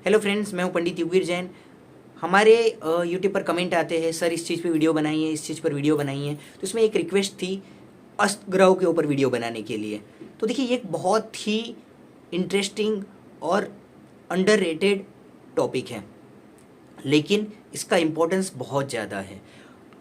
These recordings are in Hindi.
हेलो फ्रेंड्स, मैं हूं पंडित युगवीर जैन। हमारे यूट्यूब पर कमेंट आते हैं, सर इस चीज़ पे वीडियो बनाइए, इस चीज़ पर वीडियो बनाइए। तो इसमें एक रिक्वेस्ट थी अस्त ग्रहों के ऊपर वीडियो बनाने के लिए। तो देखिए, ये एक बहुत ही इंटरेस्टिंग और अंडररेटेड टॉपिक है, लेकिन इसका इम्पोर्टेंस बहुत ज़्यादा है।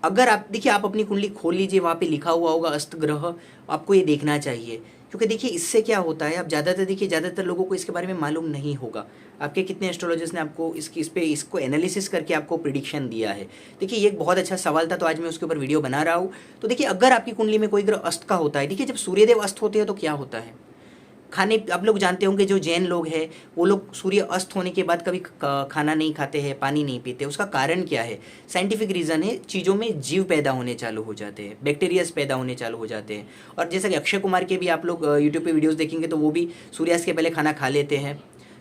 अगर आप देखिए, आप अपनी कुंडली खोल लीजिए, वहाँ पे लिखा हुआ होगा अस्त ग्रह, आपको ये देखना चाहिए। क्योंकि देखिए, इससे क्या होता है, आप ज़्यादातर देखिए, ज़्यादातर लोगों को इसके बारे में मालूम नहीं होगा। आपके कितने एस्ट्रोलॉजर्स ने आपको इसको एनालिसिस करके आपको प्रिडिक्शन दिया है। देखिए, ये एक बहुत अच्छा सवाल था, तो आज मैं उसके ऊपर वीडियो बना रहा हूँ। तो देखिए, अगर आपकी कुंडली में कोई ग्रह अस्त का होता है, देखिए जब सूर्यदेव अस्त होते हैं तो क्या होता है, खाने, आप लोग जानते होंगे, जो जैन लोग हैं वो लोग सूर्य अस्त होने के बाद कभी खाना नहीं खाते हैं, पानी नहीं पीते। उसका कारण क्या है? साइंटिफिक रीज़न है, चीज़ों में जीव पैदा होने चालू हो जाते हैं, बैक्टीरियाज पैदा होने चालू हो जाते हैं। और जैसा कि अक्षय कुमार के भी आप लोग यूट्यूब पे वीडियोस देखेंगे तो वो भी सूर्यास्त के पहले खाना खा लेते हैं,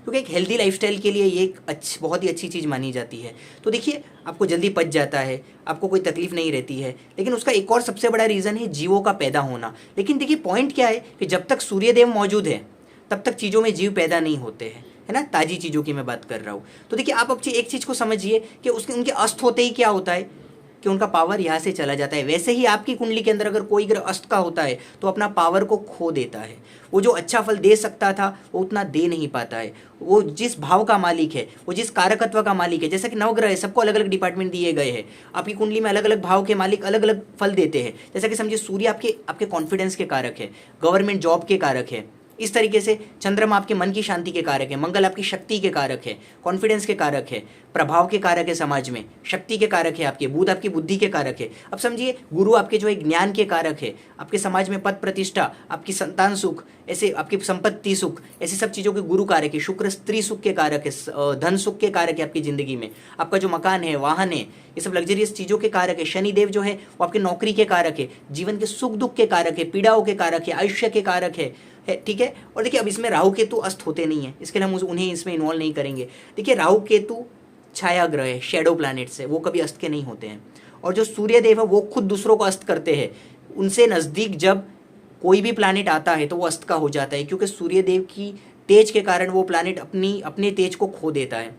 क्योंकि एक हेल्दी लाइफस्टाइल के लिए ये एक बहुत ही अच्छी चीज़ मानी जाती है। तो देखिए, आपको जल्दी पच जाता है, आपको कोई तकलीफ नहीं रहती है। लेकिन उसका एक और सबसे बड़ा रीज़न है जीवों का पैदा होना। लेकिन देखिए, पॉइंट क्या है कि जब तक सूर्यदेव मौजूद है तब तक चीज़ों में जीव पैदा नहीं होते हैं, है ना। ताजी चीज़ों की मैं बात कर रहा हूँ। तो देखिए, आप अब एक चीज़ को समझिए कि उनके अस्त होते ही क्या होता है कि उनका पावर यहाँ से चला जाता है। वैसे ही आपकी कुंडली के अंदर अगर कोई ग्रह अस्त का होता है तो अपना पावर को खो देता है। वो जो अच्छा फल दे सकता था वो उतना दे नहीं पाता है। वो जिस भाव का मालिक है, वो जिस कारकत्व का मालिक है, जैसा कि नवग्रह है, सबको अलग अलग डिपार्टमेंट दिए गए हैं। आपकी कुंडली में अलग अलग भाव के मालिक अलग अलग फल देते हैं। जैसा कि समझिए, सूर्य आपके कॉन्फिडेंस के कारक है, गवर्नमेंट जॉब के कारक है। इस तरीके से चंद्रमा आपके मन की शांति के कारक है, मंगल आपकी शक्ति के कारक है, कॉन्फिडेंस के कारक है, प्रभाव के कारक है, समाज में शक्ति के कारक है आपके, बुध आपकी बुद्धि के कारक है। अब समझिए, गुरु आपके जो है ज्ञान के कारक है, आपके समाज में पद प्रतिष्ठा, आपकी संतान सुख, ऐसे आपकी संपत्ति सुख, ऐसी सब चीज़ों के गुरु कारक है। शुक्र स्त्री सुख के कारक है, धन सुख के कारक है आपकी जिंदगी में। आपका जो मकान है, वाहन है, ये सब लग्जरियस चीज़ों के कारक है। शनिदेव जो है वो आपके नौकरी के कारक है, जीवन के सुख दुख के कारक है, पीड़ाओं के कारक है, आयुष्य के कारक है, ठीक है। और देखिए, अब इसमें राहु केतु अस्त होते नहीं है, इसके लिए हम उन्हें इसमें इन्वॉल्व नहीं करेंगे। देखिए, राहु केतु छाया ग्रह है, शेडो प्लैनेट्स है, वो कभी अस्त के नहीं होते हैं। और जो सूर्य देव है वो खुद दूसरों को अस्त करते हैं। उनसे नज़दीक जब कोई भी प्लैनेट आता है तो वो अस्त का हो जाता है, क्योंकि सूर्य देव की तेज के कारण वो प्लैनेट अपने तेज को खो देता है।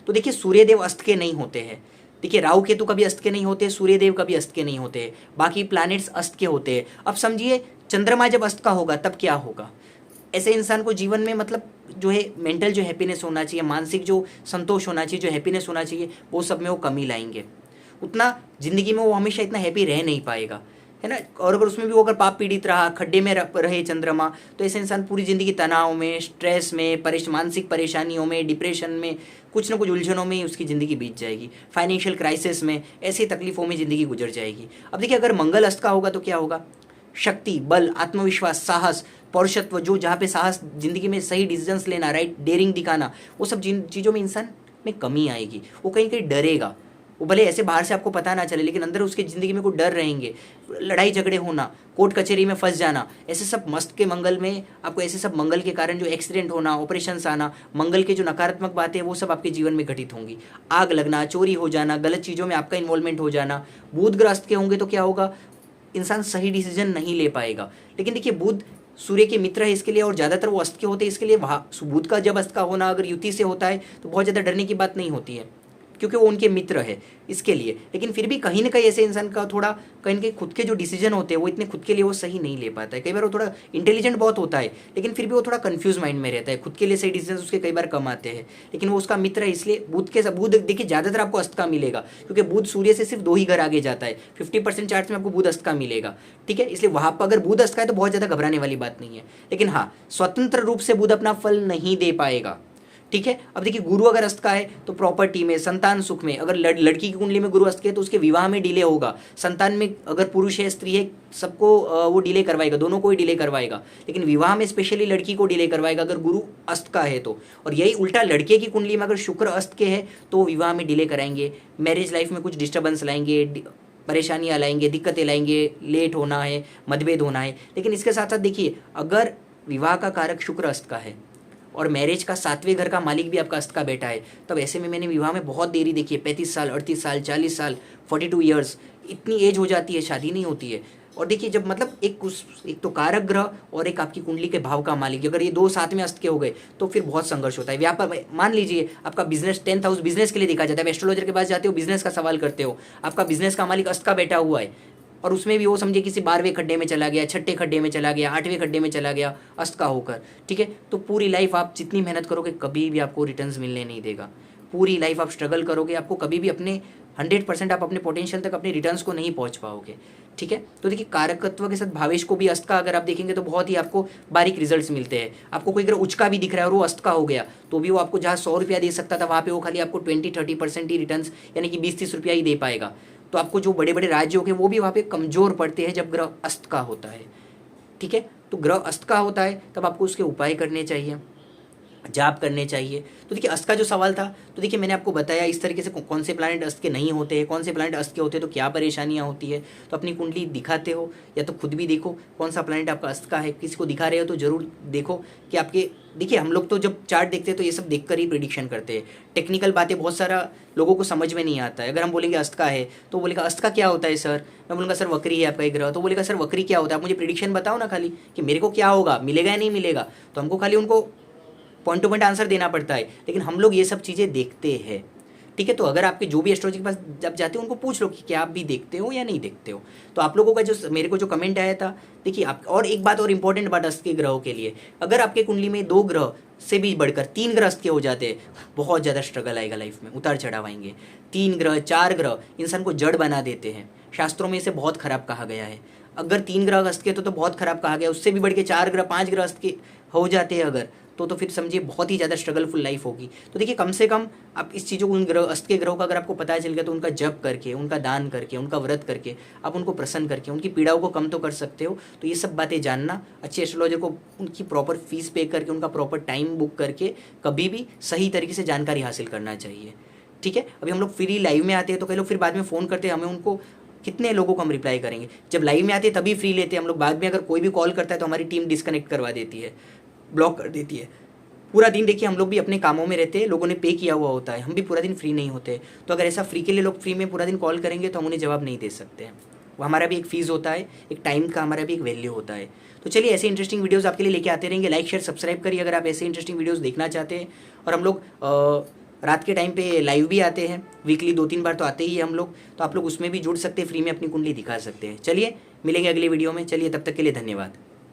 तो देखिए, सूर्य देव अस्त के नहीं होते हैं। देखिए, राहु केतु कभी अस्त के नहीं होते, सूर्यदेव कभी अस्त के नहीं होते, बाकी प्लैनेट्स अस्त के होते हैं। अब समझिए, चंद्रमा जब अस्त का होगा तब क्या होगा। ऐसे इंसान को जीवन में मतलब जो है मेंटल जो हैप्पीनेस होना चाहिए, मानसिक जो संतोष होना चाहिए, जो हैप्पीनेस होना चाहिए, वो सब में वो कमी लाएंगे। उतना जिंदगी में वो हमेशा इतना हैप्पी रह नहीं पाएगा, है ना। और अगर उसमें भी वो अगर पाप पीड़ित रहा, खड्डे में रहे चंद्रमा, तो ऐसे इंसान पूरी जिंदगी तनाव में, स्ट्रेस में, मानसिक परेशानियों में, डिप्रेशन में, कुछ ना कुछ उलझनों में उसकी ज़िंदगी बीत जाएगी। फाइनेंशियल क्राइसिस में, ऐसी तकलीफ़ों में ज़िंदगी गुजर जाएगी। अब देखिए, अगर मंगल अस्त का होगा तो क्या होगा। शक्ति, बल, आत्मविश्वास, साहस, पौरुषत्व, जो जहाँ पे साहस, जिंदगी में सही डिसीजंस लेना, राइट, डेयरिंग दिखाना, वो सब जिन चीज़ों में इंसान में कमी आएगी। वो कहीं कहीं डरेगा। वो भले ऐसे बाहर से आपको पता ना चले, लेकिन अंदर उसकी ज़िंदगी में कोई डर रहेंगे। लड़ाई झगड़े होना, कोर्ट कचहरी में फंस जाना, ऐसे सब मस्त के मंगल में आपको, ऐसे सब मंगल के कारण जो एक्सीडेंट होना, ऑपरेशंस आना, मंगल के जो नकारात्मक बातें वो सब आपके जीवन में घटित होंगी। आग लगना, चोरी हो जाना, गलत चीज़ों में आपका इन्वॉल्वमेंट हो जाना। बुध ग्रस्त के होंगे तो क्या होगा, इंसान सही डिसीजन नहीं ले पाएगा। लेकिन देखिए, बुध सूर्य के मित्र है इसके लिए, और ज़्यादातर वो अस्त के होते हैं, इसके लिए बुध का जब अस्त का होना अगर युति से होता है तो बहुत ज़्यादा डरने की बात नहीं होती है, क्योंकि वो उनके मित्र है इसके लिए। लेकिन फिर भी कहीं ना कहीं ऐसे इंसान का थोड़ा कहीं ना कहीं खुद के जो डिसीजन होते हैं वो इतने खुद के लिए वो सही नहीं ले पाता है। कई बार वो थोड़ा इंटेलिजेंट बहुत होता है, लेकिन फिर भी वो थोड़ा कंफ्यूज माइंड में रहता है, खुद के लिए सही डिसीजन उसके कई बार कम आते हैं। लेकिन वो उसका मित्र है, इसलिए बुध देखिए ज़्यादातर आपको अस्त का मिलेगा, क्योंकि बुध सूर्य से सिर्फ 2 ही घर आगे जाता है। 50% चार्ट्स में आपको बुध अस्त का मिलेगा, ठीक है। इसलिए वहाँ पर अगर बुध अस्त का है तो बहुत ज़्यादा घबराने वाली बात नहीं है। लेकिन हाँ, स्वतंत्र रूप से बुध अपना फल नहीं दे पाएगा, ठीक है। अब देखिए, गुरु अगर अस्त का है तो प्रॉपर्टी में, संतान सुख में, अगर लड़की की कुंडली में गुरु अस्त के है तो उसके विवाह में डिले होगा। संतान में अगर पुरुष है, स्त्री है, सबको वो डिले करवाएगा, दोनों को ही डिले करवाएगा। लेकिन विवाह में स्पेशली लड़की को डिले करवाएगा अगर गुरु अस्त का है तो। और यही उल्टा लड़के की कुंडली में अगर शुक्र अस्त के है तो विवाह में डिले कराएंगे, मैरिज लाइफ में कुछ डिस्टर्बेंस लाएंगे, परेशानियाँ लाएंगे, दिक्कतें लाएंगे, लेट होना है, मतभेद होना है। लेकिन इसके साथ साथ देखिए, अगर विवाह का कारक शुक्र अस्त का है और मैरिज का 7वें घर का मालिक भी आपका अस्त का बैठा है, तब ऐसे में मैंने विवाह में बहुत देरी देखी है। 35 साल, 38 साल, 40 साल, 42 ईयर्स, इतनी एज हो जाती है, शादी नहीं होती है। और देखिए जब मतलब एक तो कारक ग्रह और एक आपकी कुंडली के भाव का मालिक, अगर ये दो साथ में अस्त के हो गए तो फिर बहुत संघर्ष होता है। व्यापार, मान लीजिए आपका बिजनेस 10th हाउस बिजनेस के लिए देखा जाता है, एस्ट्रोलॉजर के पास जाते हो, बिजनेस का सवाल करते हो, आपका बिजनेस का मालिक अस्त का बैठा हुआ है और उसमें भी वो समझे किसी 12वें खड्डे में चला गया, 6ठे खड्डे में चला गया, 8वें खड्डे में चला गया अस्त का होकर, ठीक है, तो पूरी लाइफ आप जितनी मेहनत करोगे कभी भी आपको रिटर्न्स मिलने नहीं देगा। पूरी लाइफ आप स्ट्रगल करोगे, आपको कभी भी अपने 100% आप अपने पोटेंशियल तक अपने रिटर्न्स को नहीं पहुंच पाओगे, ठीक है। तो देखिए कारकत्व के साथ भावेश को भी अस्त का अगर आप देखेंगे तो बहुत ही आपको बारीक रिजल्ट्स मिलते हैं। आपको कोई अगर उच्च का भी दिख रहा है और वो अस्त का हो गया तो भी वो आपको जहाँ 100 रुपया दे सकता था वहाँ पे वो खाली आपको 20-30% ही रिटर्न्स यानी कि 20-30 रुपया ही दे पाएगा। तो आपको जो बड़े बड़े राज्य हो गए वो भी वहाँ पे कमजोर पड़ते हैं जब ग्रह अस्त का होता है, ठीक है। तो ग्रह अस्त का होता है तब आपको उसके उपाय करने चाहिए, जाप करने चाहिए। तो देखिए अस्त का जो सवाल था, तो देखिए मैंने आपको बताया इस तरीके से कौन से प्लैनेट अस्त के नहीं होते हैं, कौन से प्लैनेट अस्त के होते हैं तो क्या परेशानियां होती है। तो अपनी कुंडली दिखाते हो या तो खुद भी देखो कौन सा प्लैनेट आपका अस्त का है, किसी को दिखा रहे हो तो जरूर देखो कि आपके, देखिए हम लोग तो जब चार्ट देखते हैं तो ये सब देखकर ही प्रिडिक्शन करते हैं। टेक्निकल बातें बहुत सारा लोगों को समझ में नहीं आता है। अगर हम बोलेंगे अस्त का है तो बोलेगा अस्त का क्या होता है सर, मैं बोलूँगा सर वक्री है आपका एक ग्रह, तो बोलेगा सर वक्री क्या होता है, आप मुझे प्रिडिक्शन बताओ ना खाली कि मेरे को क्या होगा, मिलेगा या नहीं मिलेगा। तो हमको खाली उनको पॉइंट टू पॉइंट आंसर देना पड़ता है, लेकिन हम लोग ये सब चीज़ें देखते हैं, ठीक है। तो अगर आपके जो भी एस्ट्रोलॉजी के पास जब जाते हो उनको पूछ लो कि क्या आप भी देखते हो या नहीं देखते हो। तो आप लोगों का जो मेरे को जो कमेंट आया था, देखिए आप, और एक बात और इंपॉर्टेंट बात अस्त के ग्रहों के लिए, अगर आपके कुंडली में 2 ग्रह से भी बढ़कर 3 ग्रह अस्त के हो जाते हैं, बहुत ज़्यादा स्ट्रगल आएगा लाइफ में, उतार चढ़ाव आएंगे। 3 ग्रह 4 ग्रह इंसान को जड़ बना देते हैं, शास्त्रों में इसे बहुत खराब कहा गया है। अगर 3 ग्रह अस्त के तो बहुत खराब कहा गया, उससे भी बढ़ के 4 ग्रह 5 ग्रह अस्त के हो जाते हैं अगर, तो फिर समझिए बहुत ही ज़्यादा स्ट्रगलफुल लाइफ होगी। तो देखिए कम से कम आप इस चीज़ों को, उन ग्रह अस्त के ग्रहों का अगर आपको पता चल गया तो उनका जप करके, उनका दान करके, उनका व्रत करके आप उनको प्रसन्न करके उनकी पीड़ाओं को कम तो कर सकते हो। तो ये सब बातें जानना, अच्छे एस्ट्रोलॉजर को उनकी प्रॉपर फीस पे करके, उनका प्रॉपर टाइम बुक करके कभी भी सही तरीके से जानकारी हासिल करना चाहिए, ठीक है। अभी हम लोग फ्री लाइव में आते हैं तो कई लोग फिर बाद में फ़ोन करते हैं हमें, उनको कितने लोगों को हम रिप्लाई करेंगे। जब लाइव में आते हैं तभी फ्री लेते हैं हम लोग, बाद में अगर कोई भी कॉल करता है तो हमारी टीम डिस्कनेक्ट करवा देती है, ब्लॉक कर देती है। पूरा दिन देखिए हम लोग भी अपने कामों में रहते हैं, लोगों ने पे किया हुआ होता है, हम भी पूरा दिन फ्री नहीं होते। तो अगर ऐसा फ्री के लिए लोग फ्री में पूरा दिन कॉल करेंगे तो हम उन्हें जवाब नहीं दे सकते हैं। वो हमारा भी एक फ़ीस होता है, एक टाइम का हमारा भी एक वैल्यू होता है। तो चलिए ऐसे इंटरेस्टिंग वीडियोज़ आपके लिए लेके आते रहेंगे। लाइक शेयर सब्सक्राइब करिए अगर आप ऐसे इंटरेस्टिंग वीडियोज़ देखना चाहते हैं। और हम लोग रात के टाइम पे लाइव भी आते हैं, वीकली 2-3 बार तो आते ही है हम लोग, तो आप लोग उसमें भी जुड़ सकते हैं, फ्री में अपनी कुंडली दिखा सकते हैं। चलिए मिलेंगे अगले वीडियो में, चलिए तब तक के लिए धन्यवाद।